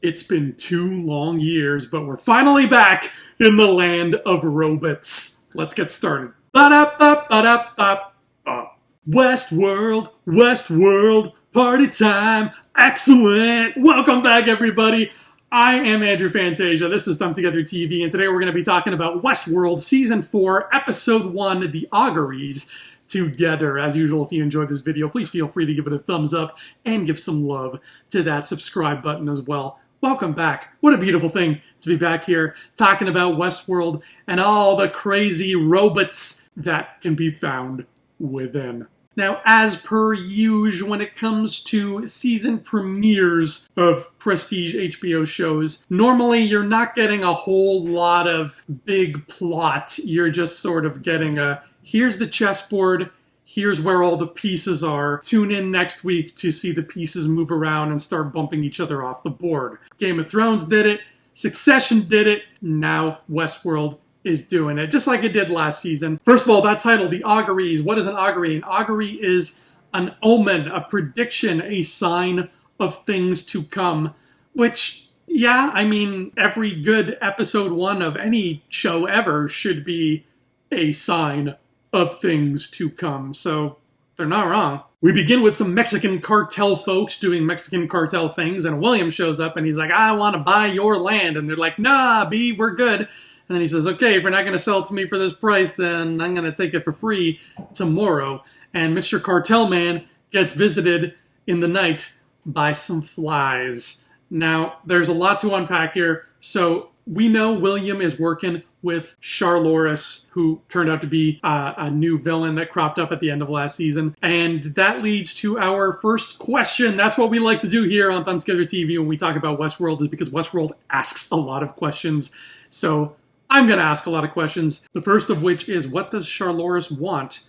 It's been 2 long years, but we're finally back in the land of robots. Let's get started. Ba-da-ba-ba-da-ba-ba. Westworld, Westworld, party time, excellent. Welcome back, everybody. I am Andrew Fantasia. This is Thumb Together TV, and today we're going to be talking about Westworld Season 4, Episode 1, The Auguries, together. As usual, if you enjoyed this video, please feel free to give it a thumbs up and give some love to that subscribe button as well. Welcome back. What a beautiful thing to be back here talking about Westworld and all the crazy robots that can be found within. Now, as per usual, when it comes to season premieres of prestige HBO shows, normally you're not getting a whole lot of big plot. You're just sort of getting here's the chessboard, here's where all the pieces are. Tune in next week to see the pieces move around and start bumping each other off the board. Game of Thrones did it, Succession did it, now Westworld is doing it, just like it did last season. First of all, that title, The Auguries. What is an augury? An augury is an omen, a prediction, a sign of things to come, which, yeah, I mean, every good episode 1 of any show ever should be a sign of things to come, so they're not wrong. We begin with some Mexican cartel folks doing Mexican cartel things, and William shows up and he's like, I want to buy your land, and they're like, nah, B, we're good. And then he says, okay, if you're not going to sell it to me for this price, then I'm going to take it for free tomorrow. And Mr. Cartel Man gets visited in the night by some flies. Now, there's a lot to unpack here, so we know William is working with Charloris, who turned out to be a new villain that cropped up at the end of last season. And that leads to our first question. That's what we like to do here on Thumb Together TV when we talk about Westworld, is because Westworld asks a lot of questions. So I'm going to ask a lot of questions. The first of which is, what does Charloris want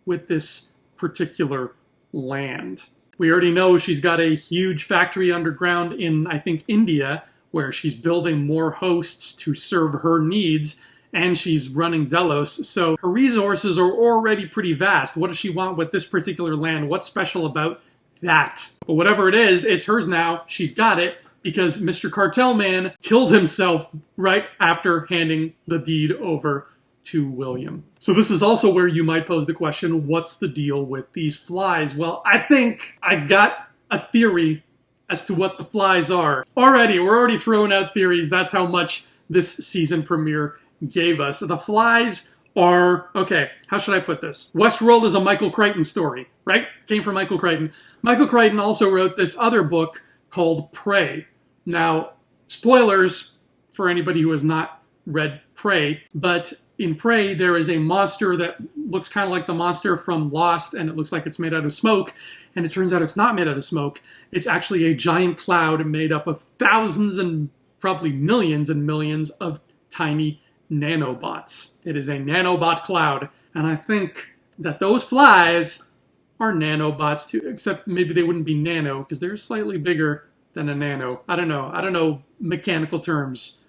with this particular land? We already know she's got a huge factory underground in, I think, India, where she's building more hosts to serve her needs, and she's running Delos, so her resources are already pretty vast. What does she want with this particular land? What's special about that? But whatever it is, it's hers now. She's got it, because Mr. Cartel Man killed himself right after handing the deed over to William. So this is also where you might pose the question, what's the deal with these flies? Well, I think I got a theory as to what the flies are. We're already throwing out theories. That's how much this season premiere gave us. The flies are, okay, how should I put this? Westworld is a Michael Crichton story, right? Came from Michael Crichton. Michael Crichton also wrote this other book called Prey. Now, spoilers for anybody who has not read Prey, but in Prey, there is a monster that looks kind of like the monster from Lost, and it looks like it's made out of smoke, and it turns out it's not made out of smoke. It's actually a giant cloud made up of thousands and probably millions and millions of tiny nanobots. It is a nanobot cloud, and I think that those flies are nanobots too, except maybe they wouldn't be nano, because they're slightly bigger than a nano. I don't know mechanical terms.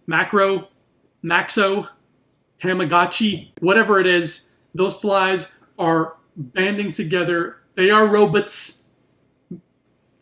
Macro, Maxo, Tamagotchi, whatever it is, those flies are banding together. They are robots.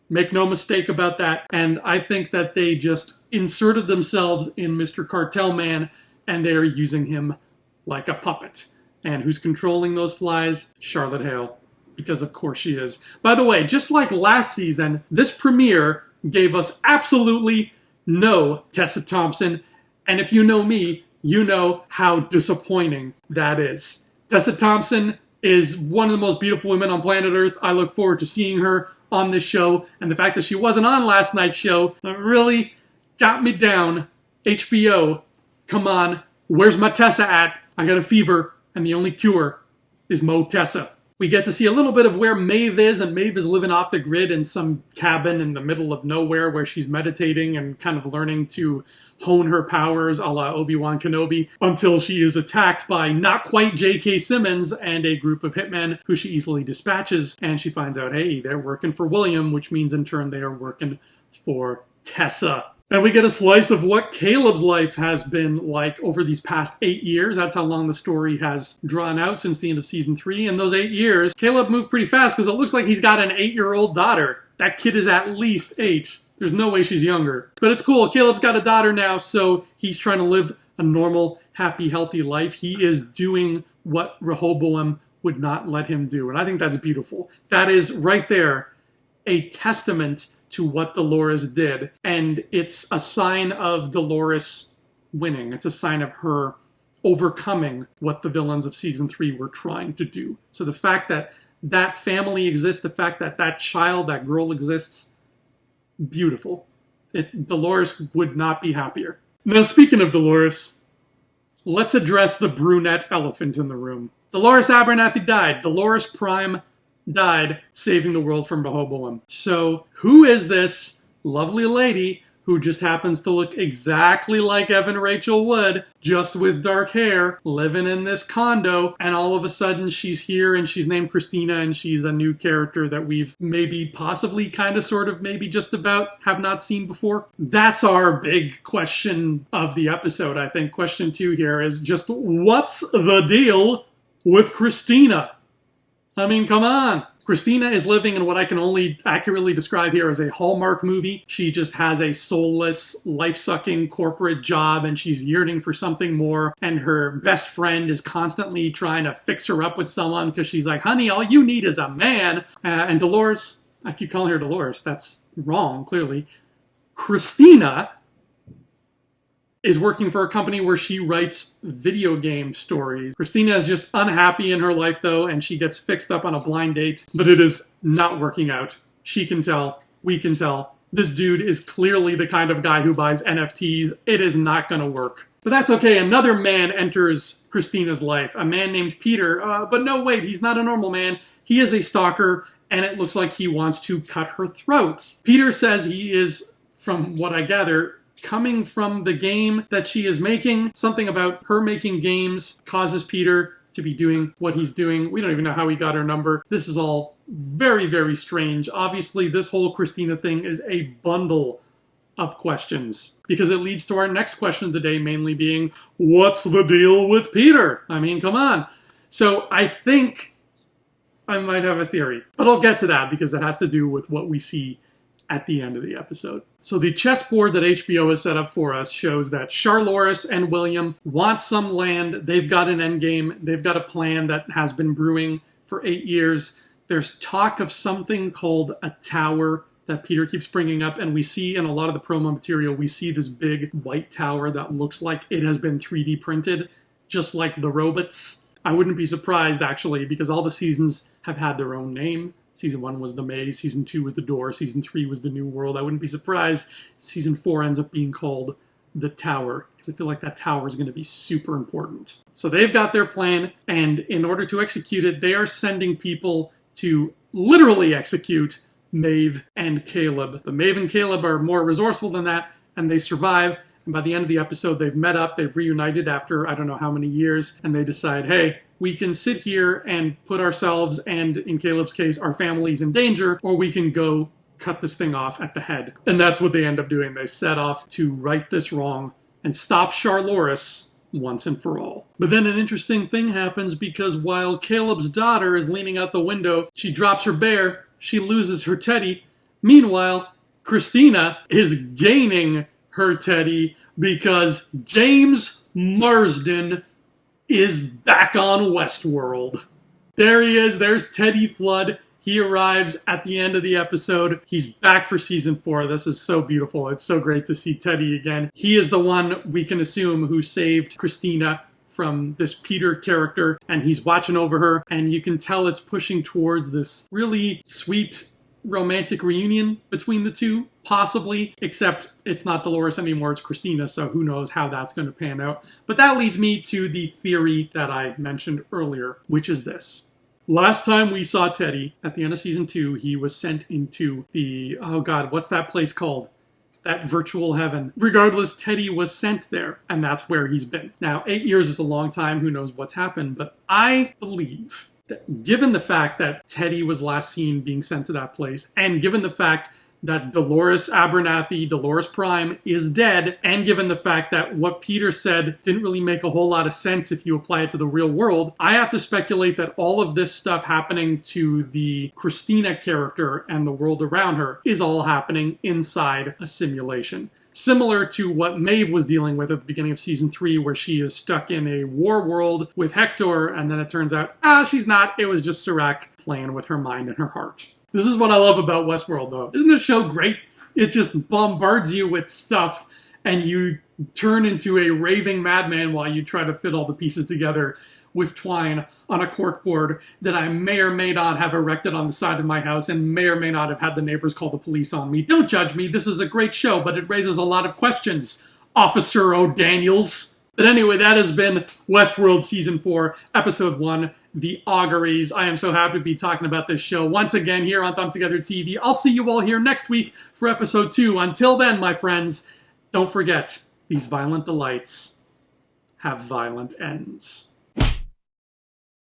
Make no mistake about that. And I think that they just inserted themselves in Mr. Cartel Man, and they are using him like a puppet. And who's controlling those flies? Charlotte Hale. Because of course she is. By the way, just like last season, this premiere gave us absolutely no Tessa Thompson. And if you know me, you know how disappointing that is. Tessa Thompson is one of the most beautiful women on planet Earth. I look forward to seeing her on this show. And the fact that she wasn't on last night's show really got me down. HBO, come on. Where's my Tessa at? I got a fever, and the only cure is Mo Tessa. We get to see a little bit of where Maeve is, and Maeve is living off the grid in some cabin in the middle of nowhere where she's meditating and kind of learning to hone her powers a la Obi-Wan Kenobi until she is attacked by not quite J.K. Simmons and a group of hitmen who she easily dispatches. And she finds out, hey, they're working for William, which means in turn they are working for Tessa. And we get a slice of what Caleb's life has been like over these past 8 years. That's how long the story has drawn out since the end of season 3. And those 8 years, Caleb moved pretty fast because it looks like he's got an 8-year-old daughter. That kid is at least 8. There's no way she's younger. But it's cool. Caleb's got a daughter now, so he's trying to live a normal, happy, healthy life. He is doing what Rehoboam would not let him do. And I think that's beautiful. That is right there a testament to what Dolores did. And it's a sign of Dolores winning. It's a sign of her overcoming what the villains of season 3 were trying to do. So the fact that that family exists, the fact that that child, that girl exists, beautiful. Dolores would not be happier. Now, speaking of Dolores, let's address the brunette elephant in the room. Dolores Abernathy died. Dolores Prime died, saving the world from Rehoboam. So who is this lovely lady who just happens to look exactly like Evan Rachel Wood, just with dark hair, living in this condo, and all of a sudden she's here and she's named Christina and she's a new character that we've maybe, possibly, kind of, sort of, maybe just about have not seen before? That's our big question of the episode, I think. Question 2 here is just, what's the deal with Christina? I mean, come on. Christina is living in what I can only accurately describe here as a Hallmark movie. She just has a soulless, life-sucking corporate job, and she's yearning for something more. And her best friend is constantly trying to fix her up with someone because she's like, honey, all you need is a man. And Dolores, I keep calling her Dolores. That's wrong, clearly. Christina is working for a company where she writes video game stories. Christina is just unhappy in her life, though, and she gets fixed up on a blind date, but it is not working out. She can tell. We can tell. This dude is clearly the kind of guy who buys NFTs. It is not going to work. But that's okay. Another man enters Christina's life, a man named Peter. But no, wait, he's not a normal man. He is a stalker, and it looks like he wants to cut her throat. Peter says he is, from what I gather, coming from the game that she is making. Something about her making games causes Peter to be doing what he's doing. We don't even know how he got her number. This is all very, very strange. Obviously, this whole Christina thing is a bundle of questions, because it leads to our next question of the day, mainly being, what's the deal with Peter? I mean, come on. So I think I might have a theory, but I'll get to that because it has to do with what we see at the end of the episode. So the chessboard that HBO has set up for us shows that Charloris and William want some land. They've got an endgame. They've got a plan that has been brewing for 8 years. There's talk of something called a tower that Peter keeps bringing up, and we see in a lot of the promo material, we see this big white tower that looks like it has been 3D printed, just like the robots. I wouldn't be surprised, actually, because all the seasons have had their own name. Season 1 was The Maze, Season 2 was The Door, Season 3 was The New World. I wouldn't be surprised if Season 4 ends up being called The Tower, because I feel like that tower is going to be super important. So they've got their plan, and in order to execute it, they are sending people to literally execute Maeve and Caleb. But Maeve and Caleb are more resourceful than that, and they survive. And by the end of the episode, they've met up, they've reunited after I don't know how many years, and they decide, hey, we can sit here and put ourselves, and in Caleb's case, our families in danger, or we can go cut this thing off at the head. And that's what they end up doing. They set off to right this wrong and stop Charloris once and for all. But then an interesting thing happens, because while Caleb's daughter is leaning out the window, she drops her bear, she loses her teddy. Meanwhile, Christina is gaining her teddy because James Marsden is back on Westworld. There he is. There's Teddy Flood. He arrives at the end of the episode. He's back for season 4. This is so beautiful. It's so great to see Teddy again. He is the one, we can assume, who saved Christina from this Peter character, and he's watching over her, and you can tell it's pushing towards this really sweet romantic reunion between the two, possibly, except it's not Dolores anymore, it's Christina, so who knows how that's going to pan out. But that leads me to the theory that I mentioned earlier, which is this. Last time we saw Teddy, at the end of season 2, he was sent into the, oh god, what's that place called? That virtual heaven. Regardless, Teddy was sent there, and that's where he's been. Now, 8 years is a long time, who knows what's happened, but I believe that given the fact that Teddy was last seen being sent to that place, and given the fact that Dolores Abernathy, Dolores Prime, is dead, and given the fact that what Peter said didn't really make a whole lot of sense if you apply it to the real world, I have to speculate that all of this stuff happening to the Christina character and the world around her is all happening inside a simulation. Similar to what Maeve was dealing with at the beginning of season 3, where she is stuck in a war world with Hector, and then it turns out, she's not. It was just Serac playing with her mind and her heart. This is what I love about Westworld, though. Isn't this show great? It just bombards you with stuff, and you turn into a raving madman while you try to fit all the pieces together with twine on a corkboard that I may or may not have erected on the side of my house and may or may not have had the neighbors call the police on me. Don't judge me. This is a great show, but it raises a lot of questions, Officer O'Daniels. But anyway, that has been Westworld Season 4, Episode 1, The Auguries. I am so happy to be talking about this show once again here on Thumb Together TV. I'll see you all here next week for Episode 2. Until then, my friends, don't forget, these violent delights have violent ends.